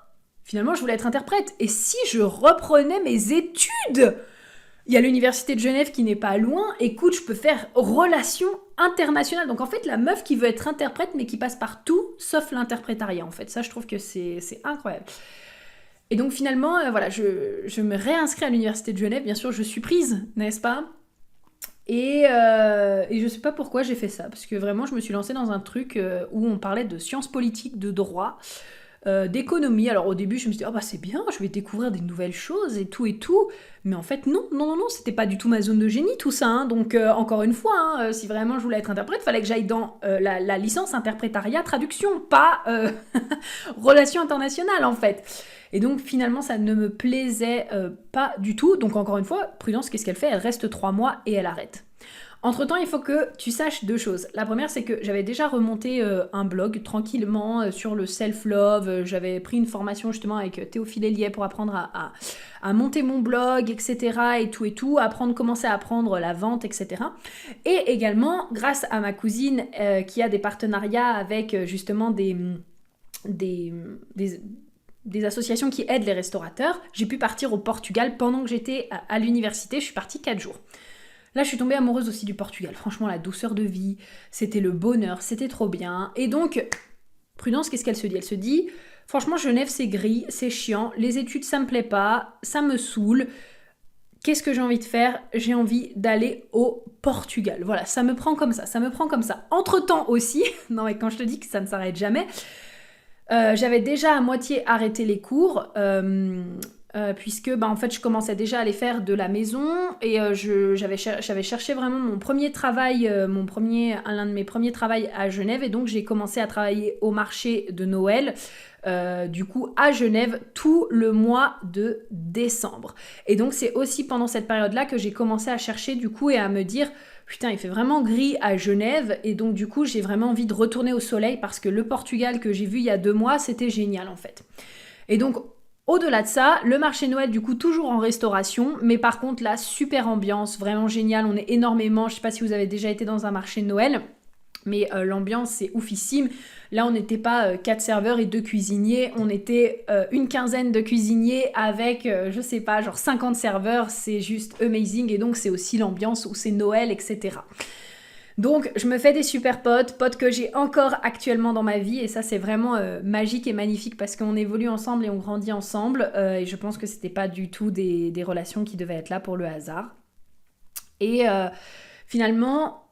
finalement, je voulais être interprète. Et si je reprenais mes études? Il y a l'université de Genève qui n'est pas loin. Écoute, je peux faire relations internationales. Donc en fait, la meuf qui veut être interprète, mais qui passe par tout, sauf l'interprétariat en fait. Ça, je trouve que c'est incroyable. Et donc finalement, voilà, je me réinscris à l'université de Genève. Bien sûr, je suis prise, n'est-ce pas? Et je sais pas pourquoi j'ai fait ça. Parce que vraiment, je me suis lancée dans un truc où on parlait de sciences politiques, de droit. D'économie. Alors au début, je me suis dit, oh bah c'est bien, je vais découvrir des nouvelles choses et tout. Mais en fait, non, c'était pas du tout ma zone de génie tout ça. Hein. Donc encore une fois, hein, si vraiment je voulais être interprète, fallait que j'aille dans la licence interprétariat traduction, pas relations internationales en fait. Et donc finalement, ça ne me plaisait pas du tout. Donc encore une fois, Prudence, qu'est-ce qu'elle fait? Elle reste 3 mois et elle arrête. Entre-temps, il faut que tu saches 2 choses. La première, c'est que j'avais déjà remonté un blog tranquillement sur le self-love. J'avais pris une formation justement avec Théophile Hélier pour apprendre à monter mon blog, etc. et tout, commencer à apprendre la vente, etc. Et également, grâce à ma cousine qui a des partenariats avec justement des associations qui aident les restaurateurs, j'ai pu partir au Portugal pendant que j'étais à l'université. Je suis partie 4 jours. Là, je suis tombée amoureuse aussi du Portugal. Franchement, la douceur de vie, c'était le bonheur, c'était trop bien. Et donc, Prudence, qu'est-ce qu'elle se dit? Elle se dit, franchement, Genève, c'est gris, c'est chiant, les études, ça me plaît pas, ça me saoule. Qu'est-ce que j'ai envie de faire? J'ai envie d'aller au Portugal. Voilà, ça me prend comme ça. Entre-temps aussi, non mais quand je te dis que ça ne s'arrête jamais, j'avais déjà à moitié arrêté les cours, puisque en fait je commençais déjà à les faire de la maison et j'avais cherché vraiment mon premier travail, l'un de mes premiers travails à Genève et donc j'ai commencé à travailler au marché de Noël du coup à Genève tout le mois de décembre. Et donc c'est aussi pendant cette période-là que j'ai commencé à chercher du coup et à me dire putain, il fait vraiment gris à Genève et donc du coup j'ai vraiment envie de retourner au soleil parce que le Portugal que j'ai vu il y a 2 mois, c'était génial en fait. Et donc au-delà de ça, le marché Noël, du coup, toujours en restauration, mais par contre, là, super ambiance, vraiment génial. On est énormément, je sais pas si vous avez déjà été dans un marché de Noël, mais l'ambiance, c'est oufissime. Là, on n'était pas 4 serveurs et 2 cuisiniers, on était une quinzaine de cuisiniers avec, je sais pas, genre 50 serveurs, c'est juste amazing, et donc c'est aussi l'ambiance où c'est Noël, etc. Donc, je me fais des super potes que j'ai encore actuellement dans ma vie et ça, c'est vraiment magique et magnifique parce qu'on évolue ensemble et on grandit ensemble et je pense que c'était pas du tout des relations qui devaient être là pour le hasard. Et finalement,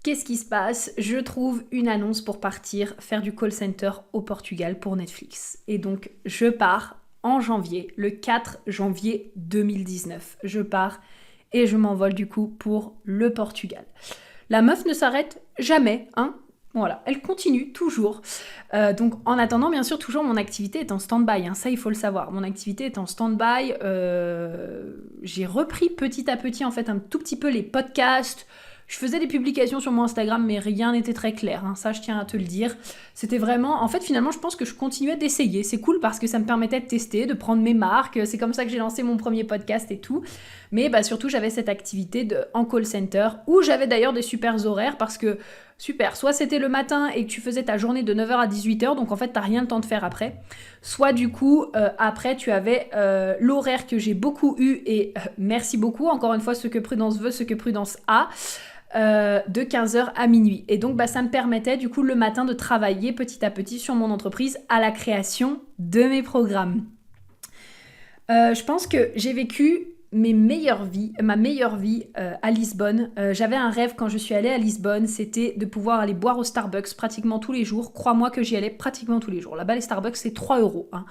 qu'est-ce qui se passe? Je trouve une annonce pour partir faire du call center au Portugal pour Netflix. Et donc, je pars en janvier, le 4 janvier 2019. Je pars et je m'envole du coup pour le Portugal. La meuf ne s'arrête jamais, hein. Voilà, elle continue toujours. Donc en attendant, bien sûr, toujours mon activité est en stand-by, hein, ça il faut le savoir. Mon activité est en stand-by. J'ai repris petit à petit en fait un tout petit peu les podcasts, Je faisais des publications sur mon Instagram, mais rien n'était très clair, hein, ça je tiens à te le dire. C'était vraiment... En fait, finalement, je pense que je continuais d'essayer. C'est cool parce que ça me permettait de tester, de prendre mes marques. C'est comme ça que j'ai lancé mon premier podcast et tout. Mais surtout, j'avais cette activité en call center, où j'avais d'ailleurs des super horaires parce que, soit c'était le matin et que tu faisais ta journée de 9h à 18h, donc en fait, t'as rien le temps de faire après. Soit du coup, après, tu avais l'horaire que j'ai beaucoup eu, et merci beaucoup, encore une fois, ce que Prudence veut, ce que Prudence a, de 15h à minuit. Et donc, ça me permettait du coup le matin de travailler petit à petit sur mon entreprise à la création de mes programmes. Je pense que j'ai vécu ma meilleure vie à Lisbonne. J'avais un rêve quand je suis allée à Lisbonne, c'était de pouvoir aller boire au Starbucks pratiquement tous les jours. Crois-moi que j'y allais pratiquement tous les jours. Là-bas, les Starbucks, c'est 3 €. Hein.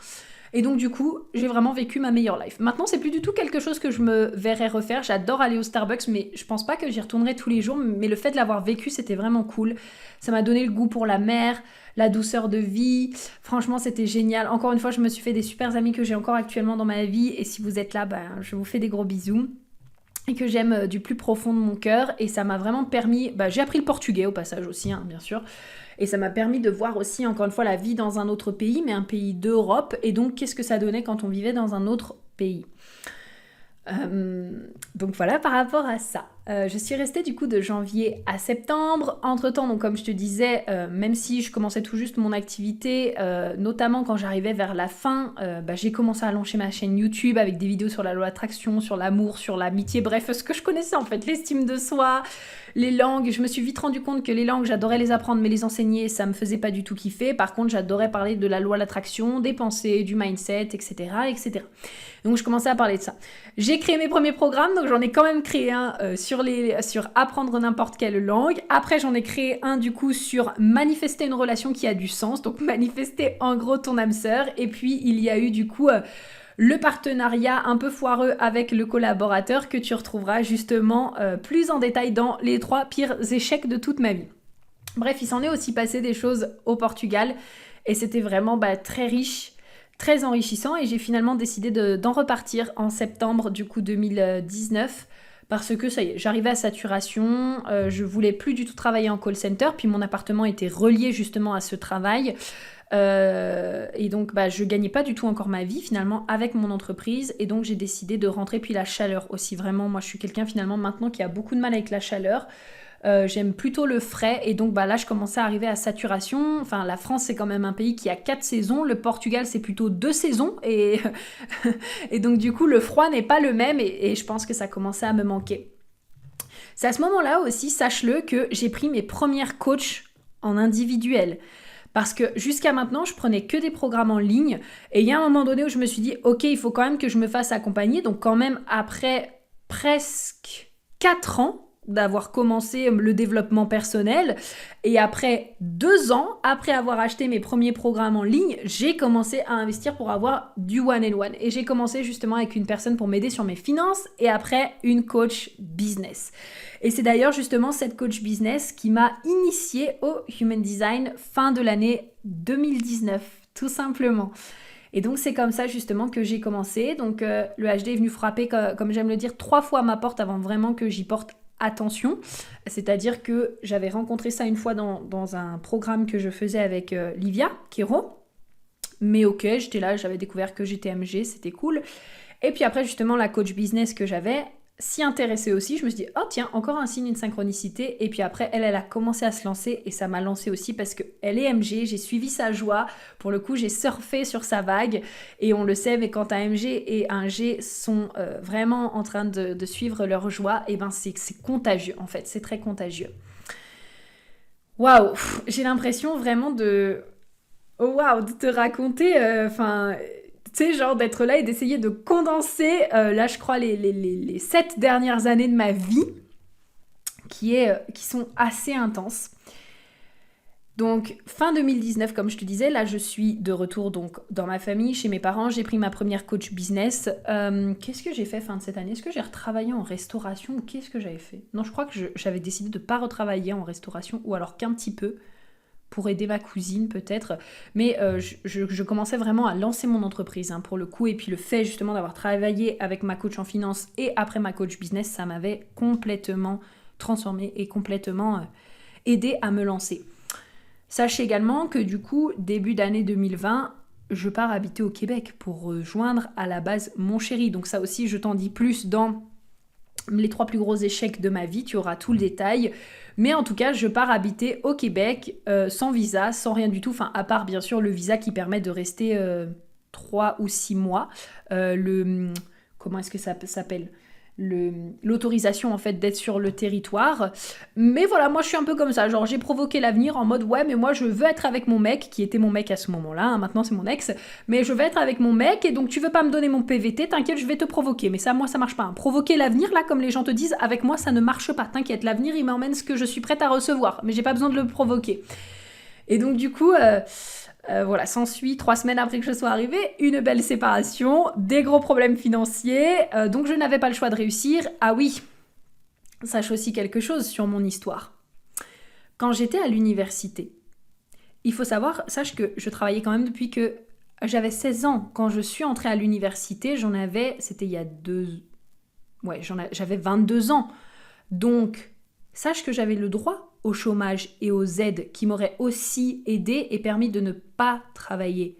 Et donc du coup, j'ai vraiment vécu ma meilleure life. Maintenant, c'est plus du tout quelque chose que je me verrais refaire. J'adore aller au Starbucks, mais je pense pas que j'y retournerai tous les jours. Mais le fait de l'avoir vécu, c'était vraiment cool. Ça m'a donné le goût pour la mer, la douceur de vie. Franchement, c'était génial. Encore une fois, je me suis fait des super amis que j'ai encore actuellement dans ma vie. Et si vous êtes là, je vous fais des gros bisous. Et que j'aime du plus profond de mon cœur. Et ça m'a vraiment permis... j'ai appris le portugais au passage aussi, hein, bien sûr. Et ça m'a permis de voir aussi, encore une fois, la vie dans un autre pays, mais un pays d'Europe. Et donc, qu'est-ce que ça donnait quand on vivait dans un autre pays ? Donc voilà par rapport à ça. Je suis restée du coup de janvier à septembre. Entre-temps, donc comme je te disais, même si je commençais tout juste mon activité, notamment quand j'arrivais vers la fin, j'ai commencé à lancer ma chaîne YouTube avec des vidéos sur la loi d'attraction, sur l'amour, sur l'amitié, bref, ce que je connaissais en fait, l'estime de soi, les langues. Je me suis vite rendu compte que les langues, j'adorais les apprendre, mais les enseigner, ça me faisait pas du tout kiffer. Par contre, j'adorais parler de la loi de l'attraction, des pensées, du mindset, etc., etc. Donc je commençais à parler de ça. J'ai créé mes premiers programmes, donc j'en ai quand même créé un sur apprendre n'importe quelle langue. Après, j'en ai créé un du coup sur manifester une relation qui a du sens, donc manifester en gros ton âme sœur. Et puis il y a eu du coup le partenariat un peu foireux avec le collaborateur que tu retrouveras justement plus en détail dans les 3 pires échecs de toute ma vie. Bref, il s'en est aussi passé des choses au Portugal et c'était vraiment très riche, très enrichissant, et j'ai finalement décidé d'en repartir en septembre du coup 2019 parce que ça y est, j'arrivais à saturation, je voulais plus du tout travailler en call center, puis mon appartement était relié justement à ce travail. Et donc je gagnais pas du tout encore ma vie finalement avec mon entreprise, et donc j'ai décidé de rentrer. Puis la chaleur aussi, vraiment moi je suis quelqu'un finalement maintenant qui a beaucoup de mal avec la chaleur. J'aime plutôt le frais, et donc là je commençais à arriver à saturation. Enfin, la France c'est quand même un pays qui a 4 saisons, le Portugal c'est plutôt 2 saisons, et, et donc du coup le froid n'est pas le même, et je pense que ça commençait à me manquer. C'est à ce moment-là aussi, sache-le, que j'ai pris mes premières coachs en individuel. Parce que jusqu'à maintenant, je prenais que des programmes en ligne, et il y a un moment donné où je me suis dit, ok, il faut quand même que je me fasse accompagner. Donc quand même, après presque 4 ans d'avoir commencé le développement personnel, et après 2 ans, après avoir acheté mes premiers programmes en ligne, j'ai commencé à investir pour avoir du one-on-one. Et j'ai commencé justement avec une personne pour m'aider sur mes finances, et après une coach business. Et c'est d'ailleurs justement cette coach business qui m'a initiée au Human Design fin de l'année 2019, tout simplement. Et donc c'est comme ça justement que j'ai commencé. Donc le HD est venu frapper, comme j'aime le dire, 3 fois à ma porte avant vraiment que j'y porte attention. C'est-à-dire que j'avais rencontré ça une fois dans un programme que je faisais avec Livia Quero. Mais ok, j'étais là, j'avais découvert que j'étais MG, c'était cool. Et puis après justement la coach business que j'avais s'y intéressait aussi. Je me suis dit, oh tiens, encore un signe, une synchronicité. Et puis après, elle a commencé à se lancer, et ça m'a lancé aussi parce qu'elle est MG. J'ai suivi sa joie. Pour le coup, j'ai surfé sur sa vague. Et on le sait, mais quand un MG et un G sont vraiment en train de suivre leur joie, et c'est contagieux en fait. C'est très contagieux. Waouh, j'ai l'impression vraiment de te raconter, tu sais, genre d'être là et d'essayer de condenser, là je crois, les 7 dernières années de ma vie, qui sont assez intenses. Donc fin 2019, comme je te disais, là je suis de retour donc dans ma famille, chez mes parents. J'ai pris ma première coach business. Qu'est-ce que j'ai fait fin de cette année ? Est-ce que j'ai retravaillé en restauration, ou qu'est-ce que j'avais fait ? Non, je crois que j'avais décidé de ne pas retravailler en restauration, ou alors qu'un petit peu, pour aider ma cousine peut-être, mais je commençais vraiment à lancer mon entreprise pour le coup, et puis le fait justement d'avoir travaillé avec ma coach en finance et après ma coach business, ça m'avait complètement transformé et complètement aidé à me lancer. Sachez également que du coup, début d'année 2020, je pars habiter au Québec pour rejoindre à la base mon chéri. Donc ça aussi, je t'en dis plus dans les 3 plus gros échecs de ma vie, tu auras tout le détail. Mais en tout cas, je pars habiter au Québec sans visa, sans rien du tout. Enfin, à part bien sûr le visa qui permet de rester 3 ou 6 mois. Comment est-ce que ça s'appelle ? L'autorisation en fait d'être sur le territoire. Mais voilà, moi je suis un peu comme ça, genre j'ai provoqué l'avenir en mode ouais mais moi je veux être avec mon mec, qui était mon mec à ce moment-là, hein, maintenant c'est mon ex, mais je veux être avec mon mec et donc tu veux pas me donner mon PVT, t'inquiète je vais te provoquer, mais ça moi ça marche pas, hein. Provoquer l'avenir là comme les gens te disent, avec moi ça ne marche pas, t'inquiète, l'avenir il m'emmène ce que je suis prête à recevoir, mais j'ai pas besoin de le provoquer. Et donc du coup... voilà, s'ensuit 3 semaines après que je sois arrivée, une belle séparation, des gros problèmes financiers, donc je n'avais pas le choix de réussir. Ah oui, sache aussi quelque chose sur mon histoire. Quand j'étais à l'université, il faut savoir, sache que je travaillais quand même depuis que j'avais 16 ans. Quand je suis entrée à l'université, c'était il y a j'avais 22 ans. Donc, sache que j'avais le droit au chômage et aux aides qui m'auraient aussi aidé et permis de ne pas travailler.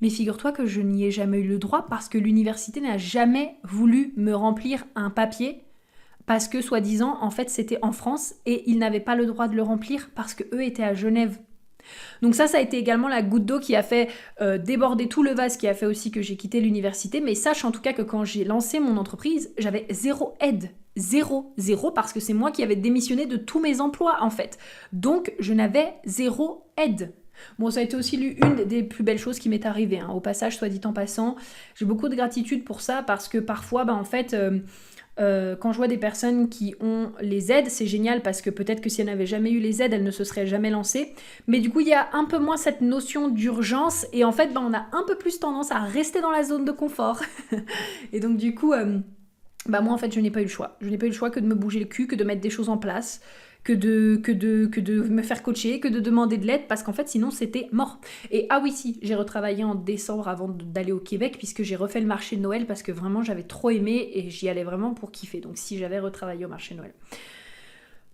Mais figure-toi que je n'y ai jamais eu le droit parce que l'université n'a jamais voulu me remplir un papier parce que, soi-disant, en fait, c'était en France et ils n'avaient pas le droit de le remplir parce qu'eux étaient à Genève. Donc ça a été également la goutte d'eau qui a fait déborder tout le vase, qui a fait aussi que j'ai quitté l'université. Mais sache en tout cas que quand j'ai lancé mon entreprise, j'avais zéro aide. Zéro, parce que c'est moi qui avais démissionné de tous mes emplois en fait. Donc je n'avais zéro aide. Bon, ça a été aussi une des plus belles choses qui m'est arrivée, hein. Au passage, soit dit en passant, j'ai beaucoup de gratitude pour ça parce que parfois, en fait... quand je vois des personnes qui ont les aides, c'est génial parce que peut-être que si elles n'avaient jamais eu les aides, elles ne se seraient jamais lancées. Mais du coup, il y a un peu moins cette notion d'urgence et en fait, on a un peu plus tendance à rester dans la zone de confort. Et donc du coup, moi en fait, je n'ai pas eu le choix. Je n'ai pas eu le choix que de me bouger le cul, que de mettre des choses en place, que de me faire coacher, que de demander de l'aide parce qu'en fait sinon c'était mort. Et ah oui si, j'ai retravaillé en décembre avant d'aller au Québec puisque j'ai refait le marché de Noël parce que vraiment j'avais trop aimé et j'y allais vraiment pour kiffer. Donc si j'avais retravaillé au marché de Noël.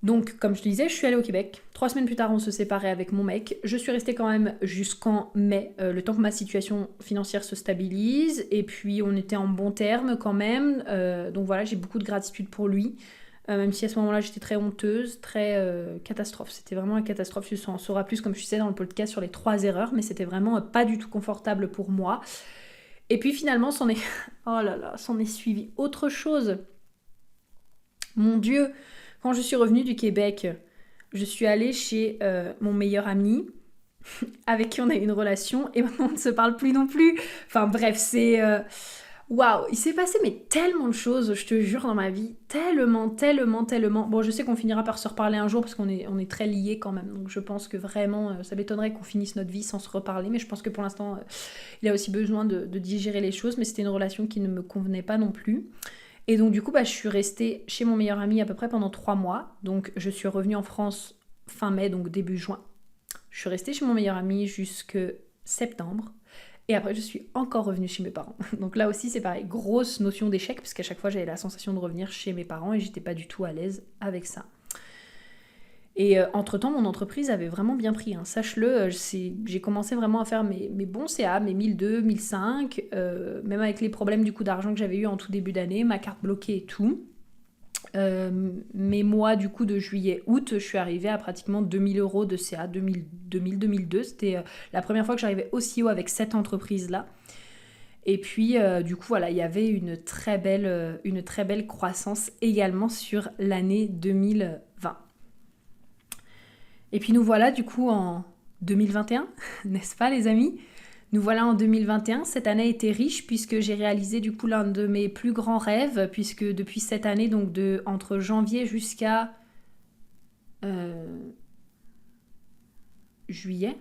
Donc comme je te disais, je suis allée au Québec. 3 semaines plus tard, on se séparait avec mon mec. Je suis restée quand même jusqu'en mai, le temps que ma situation financière se stabilise. Et puis on était en bons termes quand même. Donc voilà, j'ai beaucoup de gratitude pour lui. Même si à ce moment-là j'étais très honteuse, très catastrophe. C'était vraiment une catastrophe. Tu en sauras plus comme je disais dans le podcast sur les 3 erreurs, mais c'était vraiment pas du tout confortable pour moi. Et puis finalement, s'en est suivi autre chose. Mon Dieu, quand je suis revenue du Québec, je suis allée chez mon meilleur ami, avec qui on a eu une relation, et maintenant on ne se parle plus non plus. Enfin bref, c'est... Waouh, il s'est passé tellement de choses, je te jure, dans ma vie. Tellement. Bon, je sais qu'on finira par se reparler un jour parce qu'on est très liés quand même. Donc je pense que vraiment, ça m'étonnerait qu'on finisse notre vie sans se reparler. Mais je pense que pour l'instant, il a aussi besoin de digérer les choses. Mais c'était une relation qui ne me convenait pas non plus. Et donc du coup, je suis restée chez mon meilleur ami à peu près pendant 3 mois. Donc je suis revenue en France fin mai, donc début juin. Je suis restée chez mon meilleur ami jusque septembre. Et après, je suis encore revenue chez mes parents. Donc là aussi, c'est pareil, grosse notion d'échec, parce qu'à chaque fois, j'avais la sensation de revenir chez mes parents et j'étais pas du tout à l'aise avec ça. Et entre-temps, mon entreprise avait vraiment bien pris, hein. Sache-le, j'ai commencé vraiment à faire mes bons CA, mes 1002, 1005, même avec les problèmes du coup d'argent que j'avais eu en tout début d'année, ma carte bloquée et tout. Mes mois du coup de juillet-août, je suis arrivée à pratiquement 2000 € de CA, 2002. C'était la première fois que j'arrivais aussi haut avec cette entreprise-là. Et puis du coup voilà, il y avait une très belle croissance également sur l'année 2020. Et puis nous voilà du coup en 2021, n'est-ce pas les amis ? Nous voilà en 2021, cette année a été riche puisque j'ai réalisé du coup l'un de mes plus grands rêves, puisque depuis cette année, donc entre janvier jusqu'à juillet,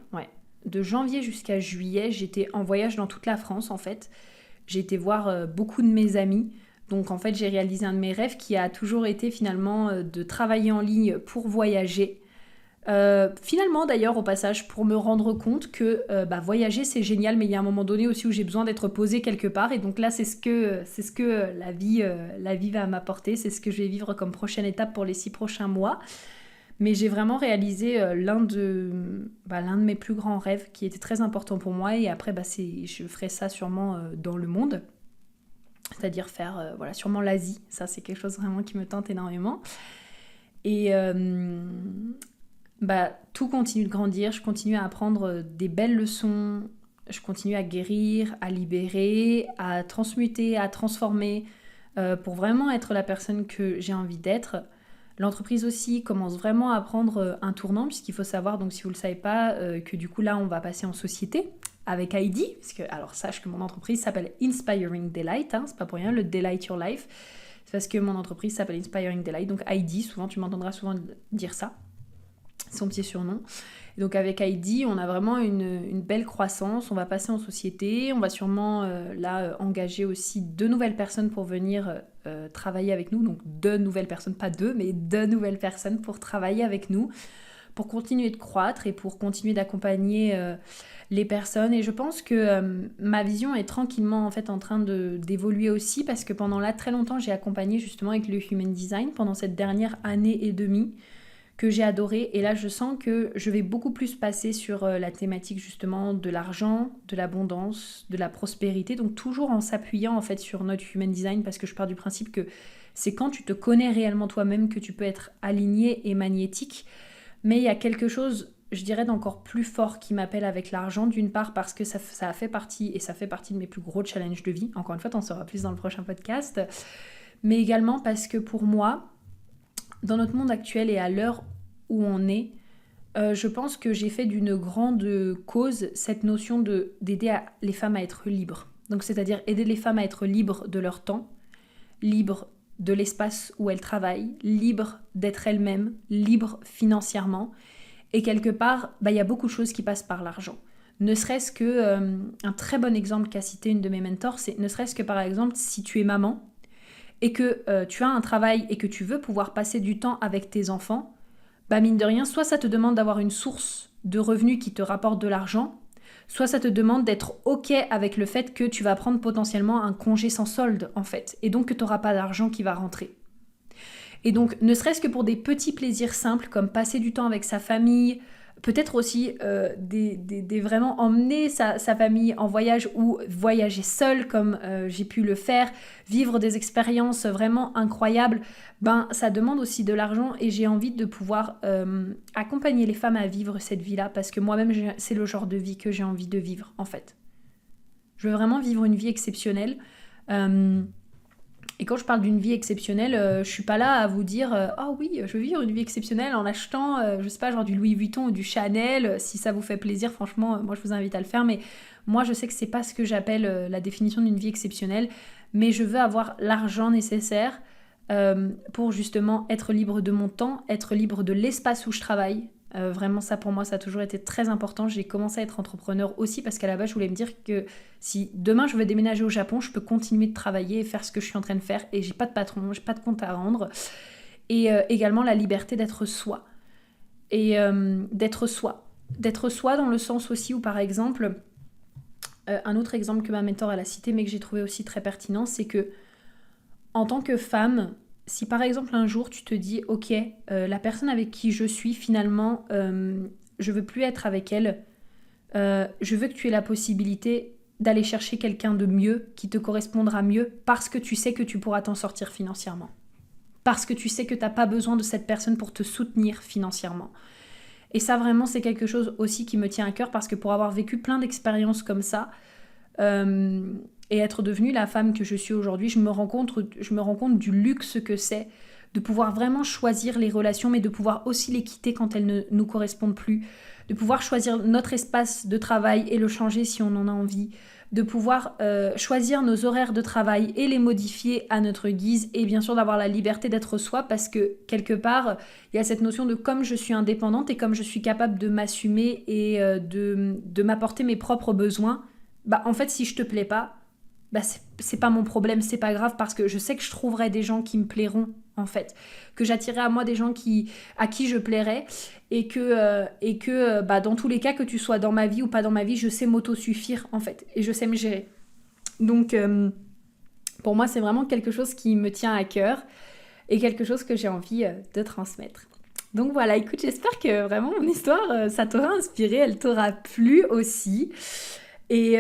de janvier jusqu'à juillet, j'étais en voyage dans toute la France en fait. J'ai été voir beaucoup de mes amis, donc en fait j'ai réalisé un de mes rêves qui a toujours été finalement de travailler en ligne pour voyager. Finalement d'ailleurs au passage pour me rendre compte que voyager c'est génial mais il y a un moment donné aussi où j'ai besoin d'être posée quelque part et donc là c'est ce que la vie va m'apporter, c'est ce que je vais vivre comme prochaine étape pour les 6 prochains mois. Mais j'ai vraiment réalisé l'un de mes plus grands rêves qui était très important pour moi et après je ferai ça sûrement dans le monde, c'est-à-dire faire sûrement l'Asie, ça c'est quelque chose vraiment qui me tente énormément. Et tout continue de grandir, je continue à apprendre des belles leçons, je continue à guérir, à libérer, à transmuter, à transformer pour vraiment être la personne que j'ai envie d'être. L'entreprise aussi commence vraiment à prendre un tournant puisqu'il faut savoir, donc si vous ne le savez pas, que du coup là on va passer en société avec Heidi, parce que alors sache que mon entreprise s'appelle Inspiring Delight, c'est pas pour rien le Delight Your Life, c'est parce que mon entreprise s'appelle Inspiring Delight, donc Heidi, souvent tu m'entendras souvent dire ça. Son petit surnom. Et donc avec Heidi, on a vraiment une belle croissance, on va passer en société, on va sûrement engager aussi 2 nouvelles personnes pour venir travailler avec nous, donc 2 nouvelles personnes, pas 2, mais 2 nouvelles personnes pour travailler avec nous, pour continuer de croître et pour continuer d'accompagner les personnes. Et je pense que ma vision est tranquillement en fait en train d'évoluer aussi parce que pendant là très longtemps j'ai accompagné justement avec le Human Design pendant cette dernière année et demie que j'ai adoré et là je sens que je vais beaucoup plus passer sur la thématique justement de l'argent, de l'abondance, de la prospérité, donc toujours en s'appuyant en fait sur notre Human Design parce que je pars du principe que c'est quand tu te connais réellement toi-même que tu peux être aligné et magnétique, mais il y a quelque chose je dirais d'encore plus fort qui m'appelle avec l'argent, d'une part parce que ça a fait partie et ça fait partie de mes plus gros challenges de vie, encore une fois t'en sauras plus dans le prochain podcast, mais également parce que pour moi dans notre monde actuel et à l'heure où on est, je pense que j'ai fait d'une grande cause cette notion d'aider les femmes à être libres. Donc c'est-à-dire aider les femmes à être libres de leur temps, libres de l'espace où elles travaillent, libres d'être elles-mêmes, libres financièrement. Et quelque part, il y a beaucoup de choses qui passent par l'argent. Ne serait-ce que, un très bon exemple qu'a cité une de mes mentors, c'est ne serait-ce que par exemple si tu es maman, et que tu as un travail et que tu veux pouvoir passer du temps avec tes enfants, mine de rien, soit ça te demande d'avoir une source de revenus qui te rapporte de l'argent, soit ça te demande d'être OK avec le fait que tu vas prendre potentiellement un congé sans solde, en fait, et donc que tu n'auras pas d'argent qui va rentrer. Et donc, ne serait-ce que pour des petits plaisirs simples, comme passer du temps avec sa famille, peut-être aussi vraiment emmener sa famille en voyage ou voyager seul comme j'ai pu le faire, vivre des expériences vraiment incroyables, ça demande aussi de l'argent et j'ai envie de pouvoir accompagner les femmes à vivre cette vie-là parce que moi-même c'est le genre de vie que j'ai envie de vivre en fait. Je veux vraiment vivre une vie exceptionnelle. Et quand je parle d'une vie exceptionnelle, je suis pas là à vous dire « Oh oui, je veux vivre une vie exceptionnelle en achetant, je sais pas, genre du Louis Vuitton ou du Chanel. Si ça vous fait plaisir, franchement, moi je vous invite à le faire. Mais moi je sais que c'est pas ce que j'appelle la définition d'une vie exceptionnelle. Mais je veux avoir l'argent nécessaire pour justement être libre de mon temps, être libre de l'espace où je travaille. Vraiment ça pour moi ça a toujours été très important. J'ai commencé à être entrepreneur aussi parce qu'à la base je voulais me dire que si demain je veux déménager au Japon, je peux continuer de travailler et faire ce que je suis en train de faire et j'ai pas de patron, j'ai pas de compte à rendre. Et également la liberté d'être soi. Et d'être soi dans le sens aussi où par exemple un autre exemple que ma mentor elle a cité mais que j'ai trouvé aussi très pertinent, c'est que en tant que femme, si par exemple un jour tu te dis « Ok, la personne avec qui je suis finalement, je veux plus être avec elle, je veux que tu aies la possibilité d'aller chercher quelqu'un de mieux, qui te correspondra mieux, parce que tu sais que tu pourras t'en sortir financièrement. Parce que tu sais que tu n'as pas besoin de cette personne pour te soutenir financièrement. » Et ça vraiment c'est quelque chose aussi qui me tient à cœur parce que pour avoir vécu plein d'expériences comme ça, et être devenue la femme que je suis aujourd'hui, je me rends compte du luxe que c'est de pouvoir vraiment choisir les relations, mais de pouvoir aussi les quitter quand elles ne nous correspondent plus, de pouvoir choisir notre espace de travail et le changer si on en a envie, de pouvoir choisir nos horaires de travail et les modifier à notre guise, et bien sûr d'avoir la liberté d'être soi, parce que quelque part, il y a cette notion de comme je suis indépendante et comme je suis capable de m'assumer et de m'apporter mes propres besoins, en fait si je te plais pas, bah c'est pas mon problème, c'est pas grave, parce que je sais que je trouverai des gens qui me plairont, en fait, que j'attirerai à moi des gens à qui je plairai, et que bah, dans tous les cas, que tu sois dans ma vie ou pas dans ma vie, je sais m'autosuffire, en fait, et je sais me gérer. Donc pour moi, c'est vraiment quelque chose qui me tient à cœur et quelque chose que j'ai envie de transmettre. Donc voilà, écoute, j'espère que vraiment mon histoire, ça t'aura inspiré, elle t'aura plu aussi. Et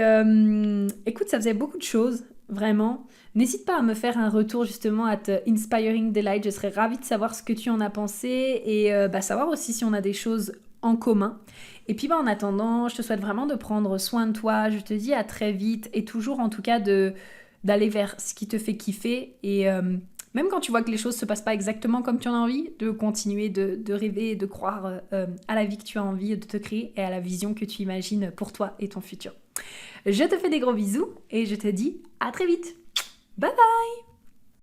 écoute, ça faisait beaucoup de choses, vraiment. N'hésite pas à me faire un retour justement à Inspiring Delight. Je serais ravie de savoir ce que tu en as pensé et savoir aussi si on a des choses en commun. Et puis en attendant, je te souhaite vraiment de prendre soin de toi. Je te dis à très vite et toujours en tout cas d'aller vers ce qui te fait kiffer. Et même quand tu vois que les choses se passent pas exactement comme tu en as envie, de continuer de rêver et de croire à la vie que tu as envie de te créer et à la vision que tu imagines pour toi et ton futur. Je te fais des gros bisous et je te dis à très vite. Bye bye!